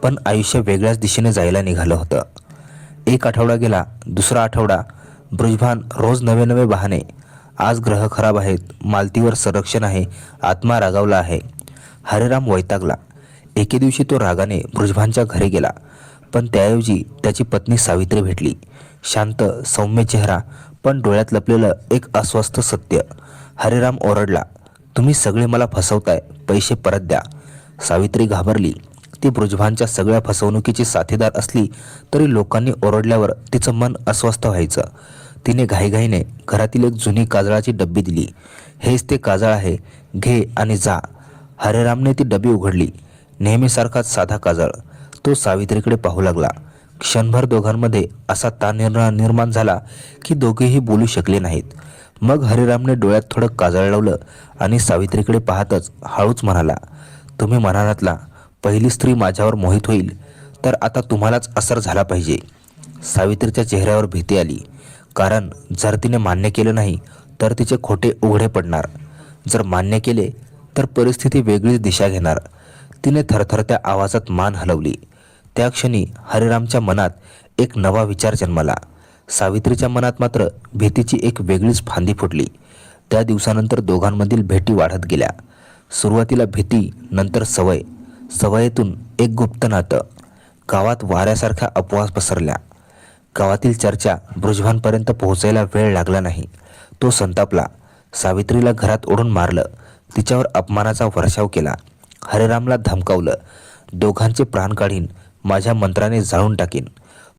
पण आयुष्य वेगळ्याच दिशेने जायला निघालं होतं. एक आठवडा गेला, दुसरा आठवडा. बृजभान रोज नवे नवे बहाणे. आज ग्रह खराब आहेत, मालतीवर संरक्षण आहे, आत्मा रागावला आहे. हरेराम वैतागला. एके दिवशी तो रागाने बृजभानच्या घरी गेला, पण त्याऐवजी त्याची पत्नी सावित्री भेटली. शांत सौम्य चेहरा, पण डोळ्यात लपलेलं एक अस्वस्थ सत्य. हरेराम ओरडला, तुम्ही सगळे मला फसवताय, पैसे परत द्या. सावित्री घाबरली. ती बृजभानच्या सगळ्या फसवणुकीची साथीदार असली तरी लोकांनी ओरडल्यावर तिचं मन अस्वस्थ व्हायचं. तिने घाईघाईने घरातील एक जुनी काजळाची डब्बी दिली. हेच ते काजळ आहे, घे आणि जा. हरेरामने ती डबी उघडली. नेहमीसारखाच साधा काजळ. तो सावित्रीकडे पाहू लागला. क्षणभर दोघांमध्ये असा ताण निर्माण झाला की दोघेही बोलू शकले नाहीत. मग हरिरामने डोळ्यात थोडं काजळ लावलं आणि सावित्रीकडे पाहतच हळूच म्हणाला, तुम्ही म्हणालात ना, पहिली स्त्री माझ्यावर मोहित होईल, तर आता तुम्हालाच असर झाला पाहिजे. सावित्रीच्या चेहऱ्यावर भीती आली, कारण जर तिने मान्य केलं नाही तर तिचे खोटे उघडे पडणार. जर मान्य केले तर परिस्थिती वेगळीच दिशा घेणार. तिने थरथरत्या आवाजात मान हलवली. त्या क्षणी हरिरामच्या मनात एक नवा विचार जन्मला. सावित्रीच्या मनात मात्र भीतीची एक वेगळीच फांदी फुटली. त्या दिवसानंतर दोघांमधील भेटी वाढत गेल्या. सुरुवातीला भीती, नंतर सवय, सवयीतून एक गुप्त नातं. गावात वाऱ्यासारख्या अफवा पसरल्या. गावातील चर्चा बृजभानपर्यंत पोहोचायला वेळ लागला नाही. तो संतापला. सावित्रीला घरात ओढून मारलं. तिच्यावर अपमानाचा वर्षाव केला. हरिरामला धमकावलं, दोघांचे प्राण काढीन, माझ्या मंत्राने जाळून टाकीन.